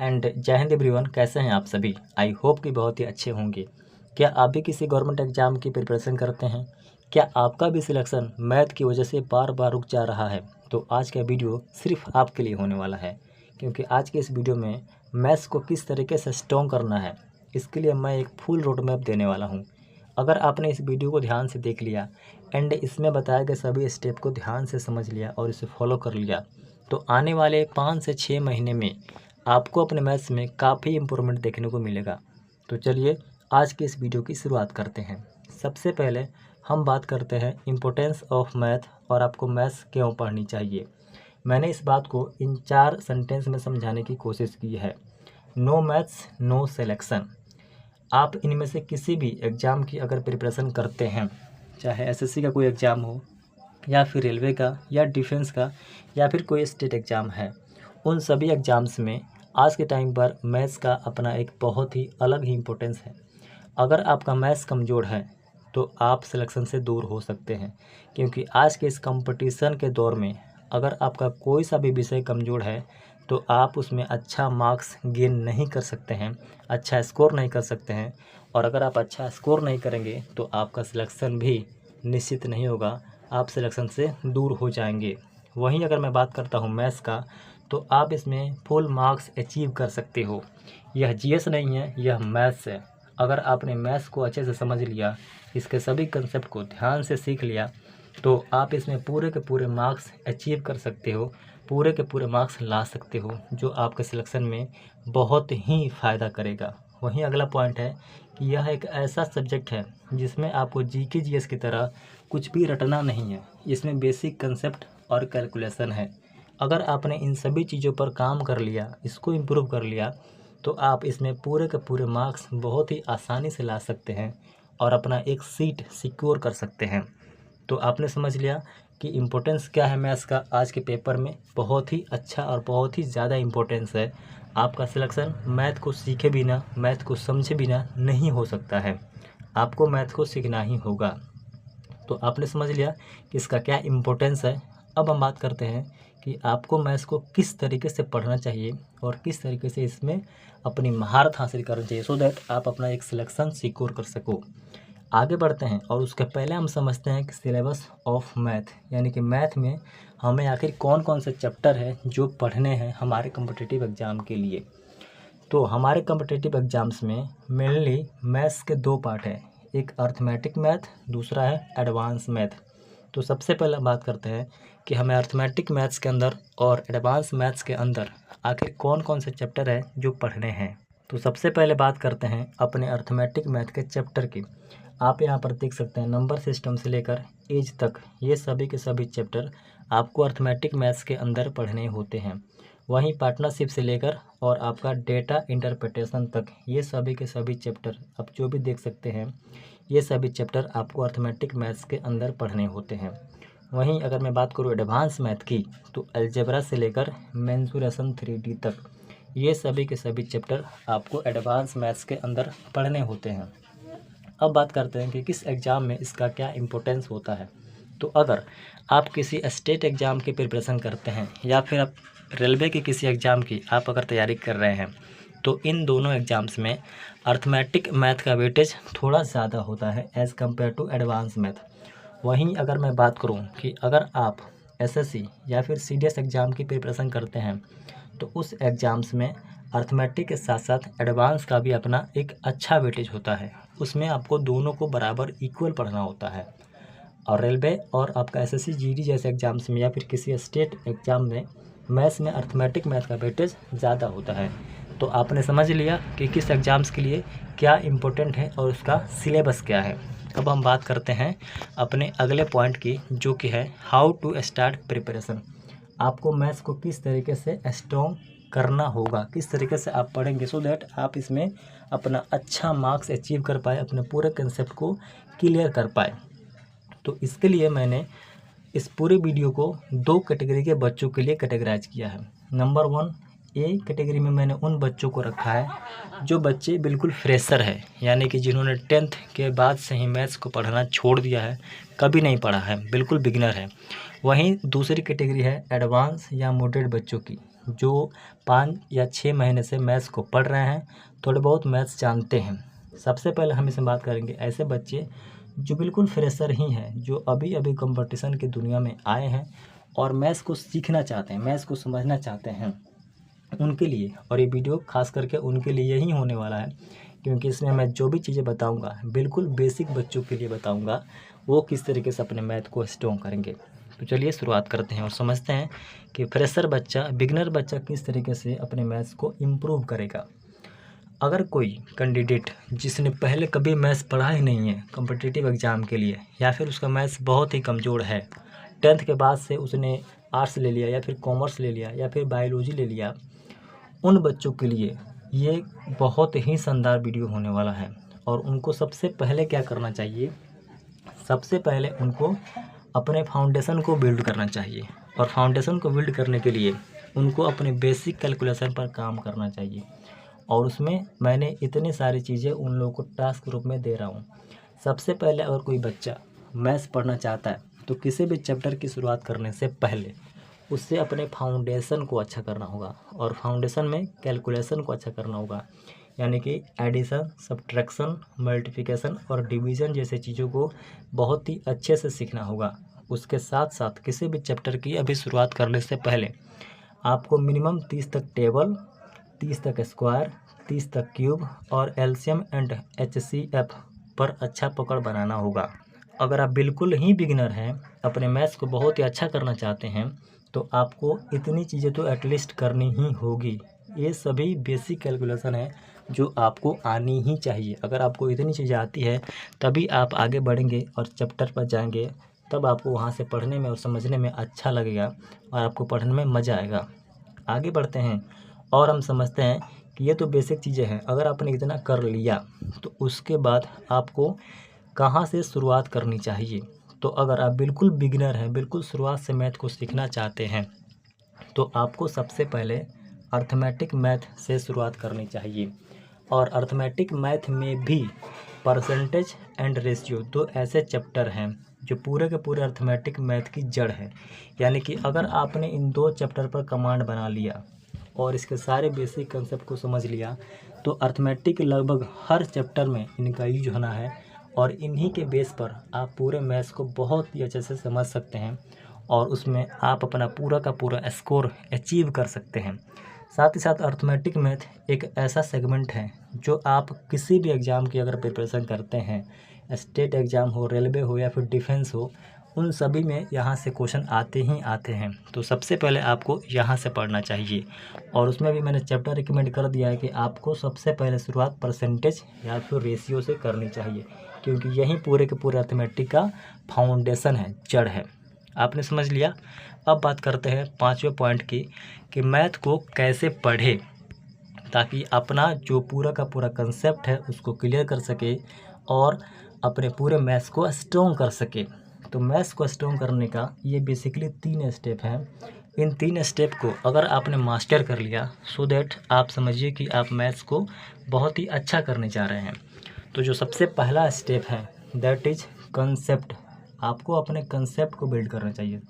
And जय Hind everyone. कैसे हैं आप सभी? आई होप कि बहुत ही अच्छे होंगे। क्या आप भी किसी गवर्नमेंट एग्जाम की प्रिपरेशन करते हैं? क्या आपका भी सिलेक्शन मैथ की वजह से बार बार रुक जा रहा है? तो आज का वीडियो सिर्फ आपके लिए होने वाला है, क्योंकि आज के इस वीडियो में मैथ्स को किस तरीके से स्ट्रॉन्ग करना है, इसके लिए मैं एक फुल रोड मैप देने वाला हूँ। अगर आपने इस वीडियो को ध्यान से देख लिया एंड इसमें बताए गए सभी स्टेप को ध्यान से समझ लिया और इसे फॉलो कर लिया, तो आने वाले 5 से 6 महीने में आपको अपने मैथ्स में काफ़ी इम्प्रूवमेंट देखने को मिलेगा। तो चलिए आज की इस वीडियो की शुरुआत करते हैं। सबसे पहले हम बात करते हैं इम्पोर्टेंस ऑफ मैथ और आपको मैथ्स क्यों पढ़नी चाहिए। मैंने इस बात को इन 4 सेंटेंस में समझाने की कोशिश की है। No maths no selection. आप इनमें से किसी भी एग्ज़ाम की अगर प्रिपरेशन करते हैं, चाहे एसएससी का कोई एग्ज़ाम हो या फिर रेलवे का या डिफेंस का या फिर कोई स्टेट एग्ज़ाम है, उन सभी एग्ज़ाम्स में आज के टाइम पर मैथ्स का अपना एक बहुत ही अलग ही इम्पोर्टेंस है। अगर आपका मैथ्स कमज़ोर है तो आप सिलेक्शन से दूर हो सकते हैं, क्योंकि आज के इस कंपटीशन के दौर में अगर आपका कोई सा भी विषय कमज़ोर है तो आप उसमें अच्छा मार्क्स गेन नहीं कर सकते हैं, अच्छा स्कोर नहीं कर सकते हैं। और अगर आप अच्छा स्कोर नहीं करेंगे तो आपका सिलेक्शन भी निश्चित नहीं होगा, आप सिलेक्शन से दूर हो जाएंगे। वहीं अगर मैं बात करता हूँ मैथ्स का, तो आप इसमें फुल मार्क्स अचीव कर सकते हो। यह जीएस नहीं है, यह मैथ्स है। अगर आपने मैथ्स को अच्छे से समझ लिया, इसके सभी कंसेप्ट को ध्यान से सीख लिया, तो आप इसमें पूरे के पूरे मार्क्स अचीव कर सकते हो, पूरे के पूरे मार्क्स ला सकते हो, जो आपके सिलेक्शन में बहुत ही फ़ायदा करेगा। वहीं अगला पॉइंट है कि यह एक ऐसा सब्जेक्ट है जिसमें आपको जीके जीएस की तरह कुछ भी रटना नहीं है। इसमें बेसिक कंसेप्ट और कैलकुलेशन है। अगर आपने इन सभी चीज़ों पर काम कर लिया, इसको इम्प्रूव कर लिया, तो आप इसमें पूरे के पूरे मार्क्स बहुत ही आसानी से ला सकते हैं और अपना एक सीट सिक्योर कर सकते हैं। तो आपने समझ लिया कि इम्पोर्टेंस क्या है मैथ्स का। आज के पेपर में बहुत ही अच्छा और बहुत ही ज़्यादा इम्पोर्टेंस है। आपका सिलेक्शन मैथ को सीखे बिना, मैथ को समझे बिना नहीं हो सकता है। आपको मैथ को सीखना ही होगा। तो आपने समझ लिया कि इसका क्या इम्पोर्टेंस है। अब हम बात करते हैं कि आपको मैथ्स को किस तरीके से पढ़ना चाहिए और किस तरीके से इसमें अपनी महारत हासिल करनी चाहिए, सो दैट आप अपना एक सिलेक्शन सिक्योर कर सको। आगे बढ़ते हैं और उसके पहले हम समझते हैं कि सिलेबस ऑफ मैथ, यानी कि मैथ में हमें आखिर कौन कौन से चैप्टर है जो पढ़ने हैं हमारे कॉम्पिटिटिव एग्ज़ाम के लिए। तो हमारे कॉम्पिटिटिव एग्ज़ाम्स में मेनली मैथ्स के 2 पार्ट हैं, एक अर्थमेटिक मैथ, दूसरा है एडवांस मैथ। तो सबसे पहले बात करते हैं कि हमें अर्थमेटिक मैथ्स के अंदर और एडवांस मैथ्स के अंदर आखिर कौन कौन से चैप्टर हैं जो पढ़ने हैं। तो सबसे पहले बात करते हैं अपने अर्थमेटिक मैथ के चैप्टर की। आप यहाँ पर देख सकते हैं नंबर सिस्टम से लेकर एज तक ये सभी के सभी चैप्टर आपको अर्थमेटिक मैथ्स के अंदर पढ़ने होते हैं। वहीं पार्टनरशिप से लेकर और आपका डेटा इंटरप्रिटेशन तक ये सभी के सभी चैप्टर आप जो भी देख सकते हैं, ये सभी चैप्टर आपको अर्थमेटिक मैथ्स के अंदर पढ़ने होते हैं। वहीं अगर मैं बात करूँ एडवांस मैथ की, तो अलजेब्रा से लेकर मेंसुरेशन 3D तक ये सभी के सभी चैप्टर आपको एडवांस मैथ्स के अंदर पढ़ने होते हैं। अब बात करते हैं कि किस एग्ज़ाम में इसका क्या इम्पोर्टेंस होता है। तो अगर आप किसी स्टेट एग्ज़ाम की प्रिपरेशन करते हैं या फिर आप रेलवे की किसी एग्ज़ाम की आप अगर तैयारी कर रहे हैं, तो इन दोनों एग्ज़ाम्स में अर्थमेटिक मैथ का वेटेज थोड़ा ज़्यादा होता है as compare to advance math. वहीं अगर मैं बात करूं कि अगर आप एसएससी या फिर सीडीएस एग्ज़ाम की प्रिपरेशन करते हैं, तो उस एग्ज़ाम्स में अर्थमेटिक के साथ साथ एडवांस का भी अपना एक अच्छा वेटेज होता है। उसमें आपको दोनों को बराबर इक्वल पढ़ना होता है। और रेलवे और आपका एसएससी जीडी जैसे एग्ज़ाम्स में या फिर किसी स्टेट एग्ज़ाम में मैथ्स में अर्थमेटिक मैथ का वेटेज ज़्यादा होता है। तो आपने समझ लिया कि किस एग्ज़ाम्स के लिए क्या इम्पोर्टेंट है और उसका सिलेबस क्या है। अब हम बात करते हैं अपने अगले पॉइंट की, जो कि है हाउ टू स्टार्ट प्रिपरेशन। आपको मैथ्स को किस तरीके से स्ट्रॉन्ग करना होगा, किस तरीके से आप पढ़ेंगे सो दैट आप इसमें अपना अच्छा मार्क्स अचीव कर पाए, अपने पूरे कंसेप्ट को क्लियर कर पाए। तो इसके लिए मैंने इस पूरे वीडियो को 2 कैटेगरी के बच्चों के लिए कैटेगराइज किया है। नंबर 1 ए कैटेगरी में मैंने उन बच्चों को रखा है जो बच्चे बिल्कुल फ्रेशर है, यानी कि जिन्होंने 10th के बाद से ही मैथ्स को पढ़ना छोड़ दिया है, कभी नहीं पढ़ा है, बिल्कुल बिगिनर है। वहीं दूसरी कैटेगरी है एडवांस या मॉडरेट बच्चों की, जो 5 या 6 महीने से मैथ्स को पढ़ रहे हैं, थोड़े बहुत मैथ्स जानते हैं। सबसे पहले हम इसमें बात करेंगे ऐसे बच्चे जो बिल्कुल फ्रेशर ही हैं, जो अभी अभी कंपटीशन की दुनिया में आए हैं और मैथ्स को सीखना चाहते हैं, मैथ्स को समझना चाहते हैं, उनके लिए। और ये वीडियो खास करके उनके लिए ही होने वाला है, क्योंकि इसमें मैं जो भी चीज़ें बताऊंगा बिल्कुल बेसिक बच्चों के लिए बताऊंगा, वो किस तरीके से अपने मैथ को स्ट्रॉन्ग करेंगे। तो चलिए शुरुआत करते हैं और समझते हैं कि फ्रेशर बच्चा, बिगनर बच्चा किस तरीके से अपने मैथ्स को इम्प्रूव करेगा। अगर कोई कैंडिडेट जिसने पहले कभी मैथ्स पढ़ा ही नहीं है कॉम्पिटिटिव एग्ज़ाम के लिए, या फिर उसका मैथ्स बहुत ही कमज़ोर है, 10th के बाद से उसने आर्ट्स ले लिया या फिर कॉमर्स ले लिया या फिर बायोलॉजी ले लिया, उन बच्चों के लिए ये बहुत ही शानदार वीडियो होने वाला है। और उनको सबसे पहले क्या करना चाहिए, सबसे पहले उनको अपने फाउंडेशन को बिल्ड करना चाहिए। और फाउंडेशन को बिल्ड करने के लिए उनको अपने बेसिक कैलकुलेशन पर काम करना चाहिए। और उसमें मैंने इतनी सारी चीज़ें उन लोगों को टास्क रूप में दे रहा हूँ। सबसे पहले अगर कोई बच्चा मैथ्स पढ़ना चाहता है तो किसी भी चैप्टर की शुरुआत करने से पहले उससे अपने फाउंडेशन को अच्छा करना होगा। और फाउंडेशन में कैलकुलेशन को अच्छा करना होगा, यानी कि एडिशन, सब्ट्रैक्शन, मल्टीप्लिकेशन और डिवीज़न जैसे चीज़ों को बहुत ही अच्छे से सीखना होगा। उसके साथ साथ किसी भी चैप्टर की अभी शुरुआत करने से पहले आपको मिनिमम 30 तक टेबल, 30 तक स्क्वायर, 30 तक क्यूब और एलसीएम एंड एचसीएफ पर अच्छा पकड़ बनाना होगा। अगर आप बिल्कुल ही बिगिनर हैं, अपने मैथ्स को बहुत ही अच्छा करना चाहते हैं, तो आपको इतनी चीज़ें तो एटलीस्ट करनी ही होगी। ये सभी बेसिक कैलकुलेशन है जो आपको आनी ही चाहिए। अगर आपको इतनी चीज़ें आती है तभी आप आगे बढ़ेंगे और चैप्टर पर जाएंगे, तब आपको वहाँ से पढ़ने में और समझने में अच्छा लगेगा और आपको पढ़ने में मज़ा आएगा। आगे बढ़ते हैं और हम समझते हैं कि ये तो बेसिक चीज़ें हैं। अगर आपने इतना कर लिया तो उसके बाद आपको कहाँ से शुरुआत करनी चाहिए। तो अगर आप बिल्कुल बिगिनर हैं, बिल्कुल शुरुआत से मैथ को सीखना चाहते हैं, तो आपको सबसे पहले अर्थमेटिक मैथ से शुरुआत करनी चाहिए। और अर्थमेटिक मैथ में भी परसेंटेज एंड रेशियो दो ऐसे चैप्टर हैं जो पूरे के पूरे अर्थमेटिक मैथ की जड़ है। यानी कि अगर आपने इन दो चैप्टर पर कमांड बना लिया और इसके सारे बेसिक कंसेप्ट को समझ लिया, तो अर्थमेटिक लगभग हर चैप्टर में इनका यूज होना है। और इन्हीं के बेस पर आप पूरे मैथ्स को बहुत ही अच्छे से समझ सकते हैं और उसमें आप अपना पूरा का पूरा स्कोर अचीव कर सकते हैं। साथ ही साथ अर्थमेटिक मैथ एक ऐसा सेगमेंट है जो आप किसी भी एग्ज़ाम की अगर प्रिपरेशन करते हैं, स्टेट एग्ज़ाम हो, रेलवे हो या फिर डिफेंस हो, उन सभी में यहाँ से क्वेश्चन आते ही आते हैं। तो सबसे पहले आपको यहाँ से पढ़ना चाहिए। और उसमें भी मैंने चैप्टर रिकमेंड कर दिया है कि आपको सबसे पहले शुरुआत परसेंटेज या फिर रेशियो से करनी चाहिए, क्योंकि यही पूरे के पूरे अर्थमेटिक का फाउंडेशन है, जड़ है। आपने समझ लिया। अब बात करते हैं 5वें पॉइंट की कि मैथ को कैसे पढ़े ताकि अपना जो पूरा का पूरा कंसेप्ट है उसको क्लियर कर सके और अपने पूरे मैथ्स को स्ट्रॉन्ग कर सके। तो मैथ्स को स्ट्रॉन्ग करने का ये बेसिकली 3 स्टेप हैं। इन 3 स्टेप को अगर आपने मास्टर कर लिया, सो दैट आप समझिए कि आप मैथ्स को बहुत ही अच्छा करने जा रहे हैं। तो जो सबसे पहला स्टेप है दैट इज कंसेप्ट। आपको अपने कंसेप्ट को बिल्ड करना चाहिए।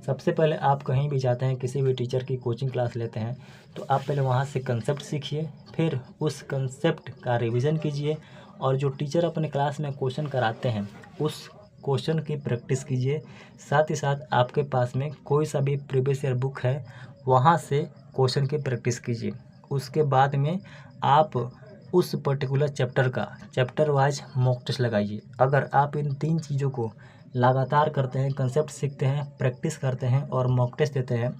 सबसे पहले आप कहीं भी जाते हैं, किसी भी टीचर की कोचिंग क्लास लेते हैं, तो आप पहले वहाँ से कंसेप्ट सीखिए, फिर उस कंसेप्ट का रिवीजन कीजिए और जो टीचर अपने क्लास में क्वेश्चन कराते हैं उस क्वेश्चन की प्रैक्टिस कीजिए। साथ ही साथ आपके पास में कोई सा भी प्रीवियस ईयर बुक है, वहाँ से क्वेश्चन की प्रैक्टिस कीजिए। उसके बाद में आप उस पर्टिकुलर चैप्टर का चैप्टर वाइज मॉक टेस्ट लगाइए। अगर आप इन 3 चीज़ों को लगातार करते हैं, कंसेप्ट सीखते हैं, प्रैक्टिस करते हैं और मॉक टेस्ट देते हैं,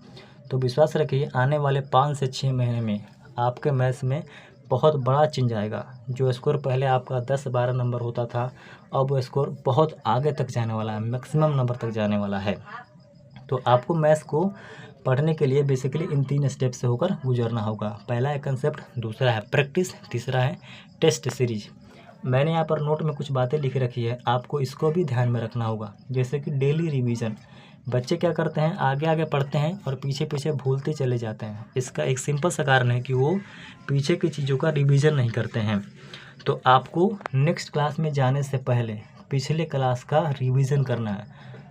तो विश्वास रखिए आने वाले 5 से 6 महीने में आपके मैथ्स में बहुत बड़ा चेंज आएगा। जो स्कोर पहले आपका 10-12 नंबर होता था, अब वो स्कोर बहुत आगे तक जाने वाला है, मैक्सिमम नंबर तक जाने वाला है। तो आपको मैथ्स को पढ़ने के लिए बेसिकली इन 3 स्टेप से होकर गुजरना होगा। पहला है कंसेप्ट, दूसरा है प्रैक्टिस, तीसरा है टेस्ट सीरीज। मैंने यहाँ पर नोट में कुछ बातें लिख रखी है, आपको इसको भी ध्यान में रखना होगा। जैसे कि डेली रिवीजन। बच्चे क्या करते हैं, आगे आगे पढ़ते हैं और पीछे पीछे भूलते चले जाते हैं। इसका एक सिंपल सा कारण है कि वो पीछे की चीज़ों का रिवीजन नहीं करते हैं। तो आपको नेक्स्ट क्लास में जाने से पहले पिछले क्लास का रिवीजन करना है।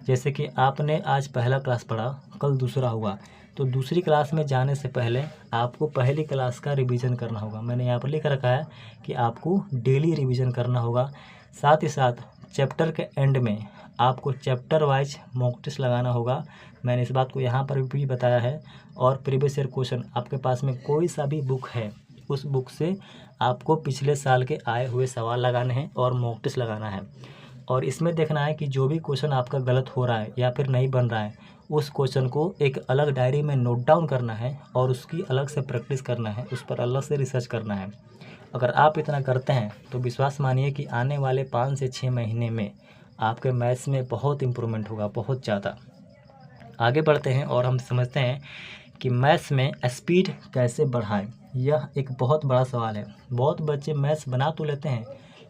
जैसे कि आपने आज पहला क्लास पढ़ा, कल दूसरा हुआ, तो दूसरी क्लास में जाने से पहले आपको पहली क्लास का रिवीजन करना होगा। मैंने यहाँ पर लिख रखा है कि आपको डेली रिवीजन करना होगा। साथ ही साथ चैप्टर के एंड में आपको चैप्टर वाइज मॉक टेस्ट लगाना होगा। मैंने इस बात को यहाँ पर भी बताया है। और प्रीवियस ईयर क्वेश्चन, आपके पास में कोई सा भी बुक है उस बुक से आपको पिछले साल के आए हुए सवाल लगाने हैं और मॉक टेस्ट लगाना है। और इसमें देखना है कि जो भी क्वेश्चन आपका गलत हो रहा है या फिर नहीं बन रहा है, उस क्वेश्चन को एक अलग डायरी में नोट डाउन करना है और उसकी अलग से प्रैक्टिस करना है, उस पर अलग से रिसर्च करना है। अगर आप इतना करते हैं तो विश्वास मानिए कि आने वाले 5 से 6 महीने में आपके मैथ्स में बहुत इम्प्रूवमेंट होगा, बहुत ज़्यादा। आगे बढ़ते हैं और हम समझते हैं कि मैथ्स में स्पीड कैसे बढ़ाएं। यह एक बहुत बड़ा सवाल है। बहुत बच्चे मैथ्स बना तो लेते हैं,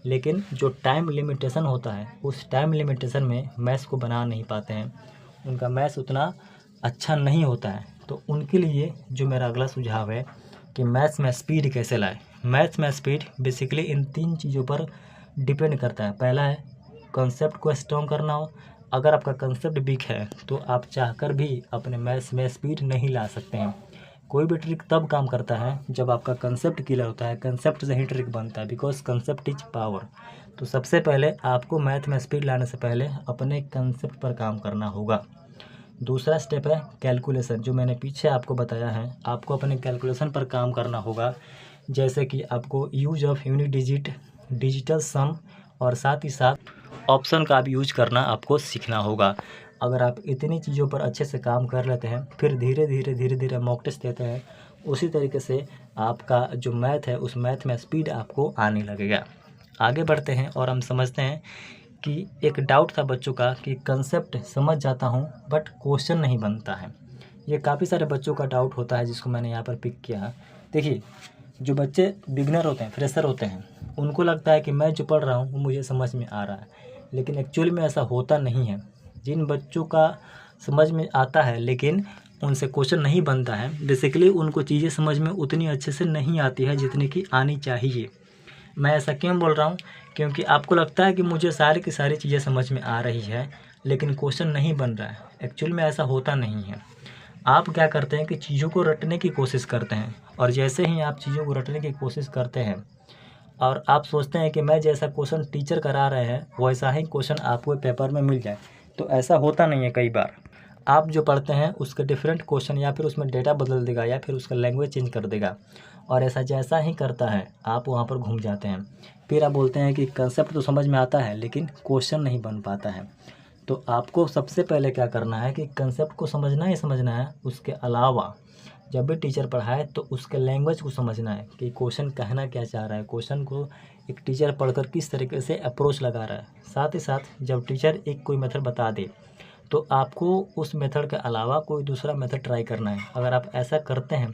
लेकिन जो टाइम लिमिटेशन होता है उस टाइम लिमिटेशन में मैथ्स को बना नहीं पाते हैं। उनका मैथ्स उतना अच्छा नहीं होता है। तो उनके लिए जो मेरा अगला सुझाव है कि मैथ्स में स्पीड कैसे लाएं। मैथ्स में स्पीड बेसिकली इन 3 चीज़ों पर डिपेंड करता है। पहला है कॉन्सेप्ट को स्ट्रॉन्ग करना हो। अगर आपका कंसेप्ट वीक है तो आप चाहकर भी अपने मैथ्स में स्पीड नहीं ला सकते हैं। कोई भी ट्रिक तब काम करता है जब आपका कंसेप्ट क्लियर होता है। कंसेप्ट से ही ट्रिक बनता है, बिकॉज कंसेप्ट इज पावर। तो सबसे पहले आपको मैथ में स्पीड लाने से पहले अपने कंसेप्ट पर काम करना होगा। दूसरा स्टेप है कैलकुलेशन, जो मैंने पीछे आपको बताया है। आपको अपने कैलकुलेशन पर काम करना होगा, जैसे कि आपको use of unit digit, digital sum और साथ ही साथ ऑप्शन का भी यूज करना आपको सीखना होगा। अगर आप इतनी चीज़ों पर अच्छे से काम कर लेते हैं, फिर धीरे धीरे मॉक टेस्ट देते हैं, उसी तरीके से आपका जो मैथ है उस मैथ में स्पीड आपको आने लगेगा। आगे बढ़ते हैं और हम समझते हैं कि एक डाउट था बच्चों का कि कंसेप्ट समझ जाता हूँ बट क्वेश्चन नहीं बनता है। ये काफ़ी सारे बच्चों का डाउट होता है, जिसको मैंने यहाँ पर पिक किया। देखिए, जो बच्चे बिगनर होते हैं, फ्रेशर होते हैं, उनको लगता है कि मैं जो पढ़ रहा हूँ वो मुझे समझ में आ रहा है, लेकिन एक्चुअली में ऐसा होता नहीं है। जिन बच्चों का समझ में आता है लेकिन उनसे क्वेश्चन नहीं बनता है, बेसिकली उनको चीज़ें समझ में उतनी अच्छे से नहीं आती है जितनी कि आनी चाहिए। मैं ऐसा क्यों बोल रहा हूँ? क्योंकि आपको लगता है कि मुझे सारी की सारी चीज़ें समझ में आ रही है, लेकिन क्वेश्चन नहीं बन रहा है। एक्चुअल में ऐसा होता नहीं है। आप क्या करते हैं कि चीज़ों को रटने की कोशिश करते हैं, और जैसे ही आप चीज़ों को रटने की कोशिश करते हैं और आप सोचते हैं कि मैं जैसा क्वेश्चन टीचर करा रहे हैं वैसा ही क्वेश्चन आपको पेपर में मिल जाए, तो ऐसा होता नहीं है। कई बार आप जो पढ़ते हैं उसके डिफरेंट क्वेश्चन, या फिर उसमें डेटा बदल देगा या फिर उसका लैंग्वेज चेंज कर देगा, और ऐसा जैसा ही करता है आप वहाँ पर घूम जाते हैं। फिर आप बोलते हैं कि कंसेप्ट तो समझ में आता है लेकिन क्वेश्चन नहीं बन पाता है। तो आपको सबसे पहले क्या करना है कि कंसेप्ट को समझना ही समझना है। उसके अलावा जब भी टीचर पढ़ाए तो उसके लैंग्वेज को समझना है कि क्वेश्चन कहना क्या चाह रहा है, क्वेश्चन को एक टीचर पढ़कर किस तरीके से अप्रोच लगा रहा है। साथ ही साथ जब टीचर एक कोई मेथड बता दे तो आपको उस मेथड के अलावा कोई दूसरा मेथड ट्राई करना है। अगर आप ऐसा करते हैं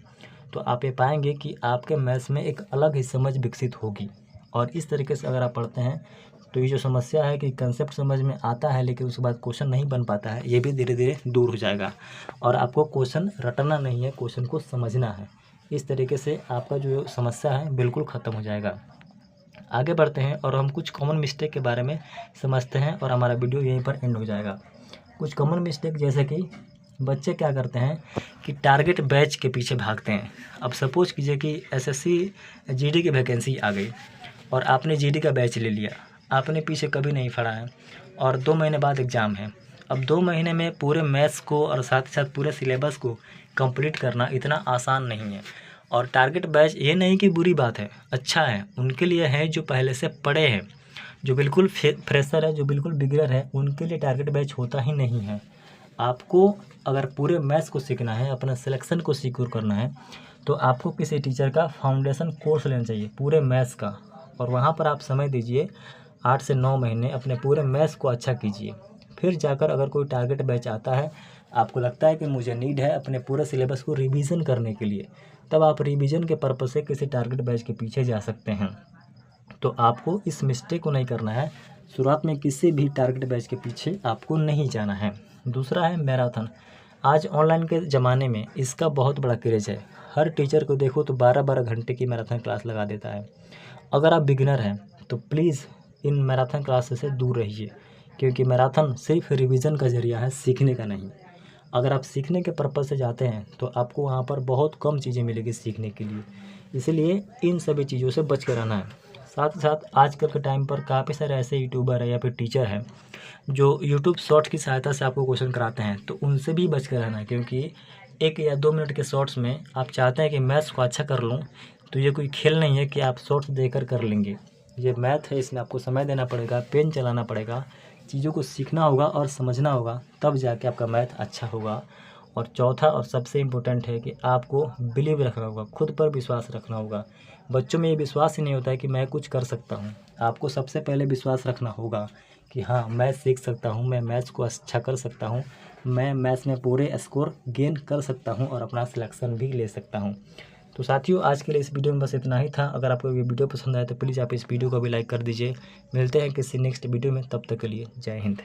तो आप ये पाएंगे कि आपके मैथ्स में एक अलग ही समझ विकसित होगी। और इस तरीके से अगर आप पढ़ते हैं तो ये जो समस्या है कि कंसेप्ट समझ में आता है लेकिन उसके बाद क्वेश्चन नहीं बन पाता है, ये भी धीरे धीरे दूर हो जाएगा। और आपको क्वेश्चन रटना नहीं है, क्वेश्चन को समझना है। इस तरीके से आपका जो समस्या है बिल्कुल ख़त्म हो जाएगा। आगे बढ़ते हैं और हम कुछ कॉमन मिस्टेक के बारे में समझते हैं और हमारा वीडियो यहीं पर एंड हो जाएगा। कुछ कॉमन मिस्टेक, जैसे कि बच्चे क्या करते हैं कि टारगेट बैच के पीछे भागते हैं। अब सपोज कीजिए कि एसएससी जीडी की वैकेंसी आ गई और आपने जीडी का बैच ले लिया, आपने पीछे कभी नहीं पढ़ा है और 2 महीने बाद एग्ज़ाम है। अब 2 महीने में पूरे मैथ्स को और साथ ही साथ पूरे सिलेबस को कंप्लीट करना इतना आसान नहीं है। और टारगेट बैच ये नहीं कि बुरी बात है, अच्छा है, उनके लिए है जो पहले से पढ़े हैं। जो बिल्कुल फ्रेशर है, जो बिल्कुल बिगिनर है, उनके लिए टारगेट बैच होता ही नहीं है। आपको अगर पूरे मैथ्स को सीखना है, अपना सिलेक्शन को सिक्योर करना है, तो आपको किसी टीचर का फाउंडेशन कोर्स लेना चाहिए पूरे मैथ्स का, और वहाँ पर आप समय दीजिए 8 से 9 महीने, अपने पूरे मैथ्स को अच्छा कीजिए। फिर जाकर अगर कोई टारगेट बैच आता है, आपको लगता है कि मुझे नीड है अपने पूरे सिलेबस को रिवीजन करने के लिए, तब आप रिवीजन के पर्पज़ से किसी टारगेट बैच के पीछे जा सकते हैं। तो आपको इस मिस्टेक को नहीं करना है। शुरुआत में किसी भी टारगेट बैच के पीछे आपको नहीं जाना है। दूसरा है मैराथन। आज ऑनलाइन के ज़माने में इसका बहुत बड़ा क्रेज़ है। हर टीचर को देखो तो 12-12 घंटे की मैराथन क्लास लगा देता है। अगर आप बिगिनर हैं तो प्लीज़ इन मैराथन क्लासेस से दूर रहिए, क्योंकि मैराथन सिर्फ रिवीजन का ज़रिया है, सीखने का नहीं। अगर आप सीखने के पर्पज़ से जाते हैं तो आपको वहाँ पर बहुत कम चीज़ें मिलेगी सीखने के लिए, इसलिए इन सभी चीज़ों से बच के रहना है। साथ ही साथ आजकल के टाइम पर काफ़ी सारे ऐसे यूट्यूबर हैं या फिर टीचर हैं जो यूट्यूब शॉर्ट की सहायता से आपको क्वेश्चन कराते हैं, तो उनसे भी बच के रहना है, क्योंकि 1 या 2 मिनट के शॉर्ट्स में आप चाहते हैं कि मैथ्स को अच्छा कर लूँ, तो ये कोई खेल नहीं है कि आप शॉर्ट्स देकर कर लेंगे। ये मैथ है, इसमें आपको समय देना पड़ेगा, पेन चलाना पड़ेगा, चीज़ों को सीखना होगा और समझना होगा, तब जाके आपका मैथ अच्छा होगा। और चौथा और सबसे इम्पोर्टेंट है कि आपको बिलीव रखना होगा, खुद पर विश्वास रखना होगा। बच्चों में ये विश्वास ही नहीं होता है कि मैं कुछ कर सकता हूँ। आपको सबसे पहले विश्वास रखना होगा कि हाँ, मैं सीख सकता हूँ, मैं मैथ्स को अच्छा कर सकता हूँ, मैं मैथ्स में पूरे स्कोर गेन कर सकता हूँ और अपना सिलेक्शन भी ले सकता हूँ। तो साथियों, आज के लिए इस वीडियो में बस इतना ही था। अगर आपको ये वीडियो पसंद आए तो प्लीज़ आप इस वीडियो को भी लाइक कर दीजिए। मिलते हैं किसी नेक्स्ट वीडियो में, तब तक के लिए जय हिंद।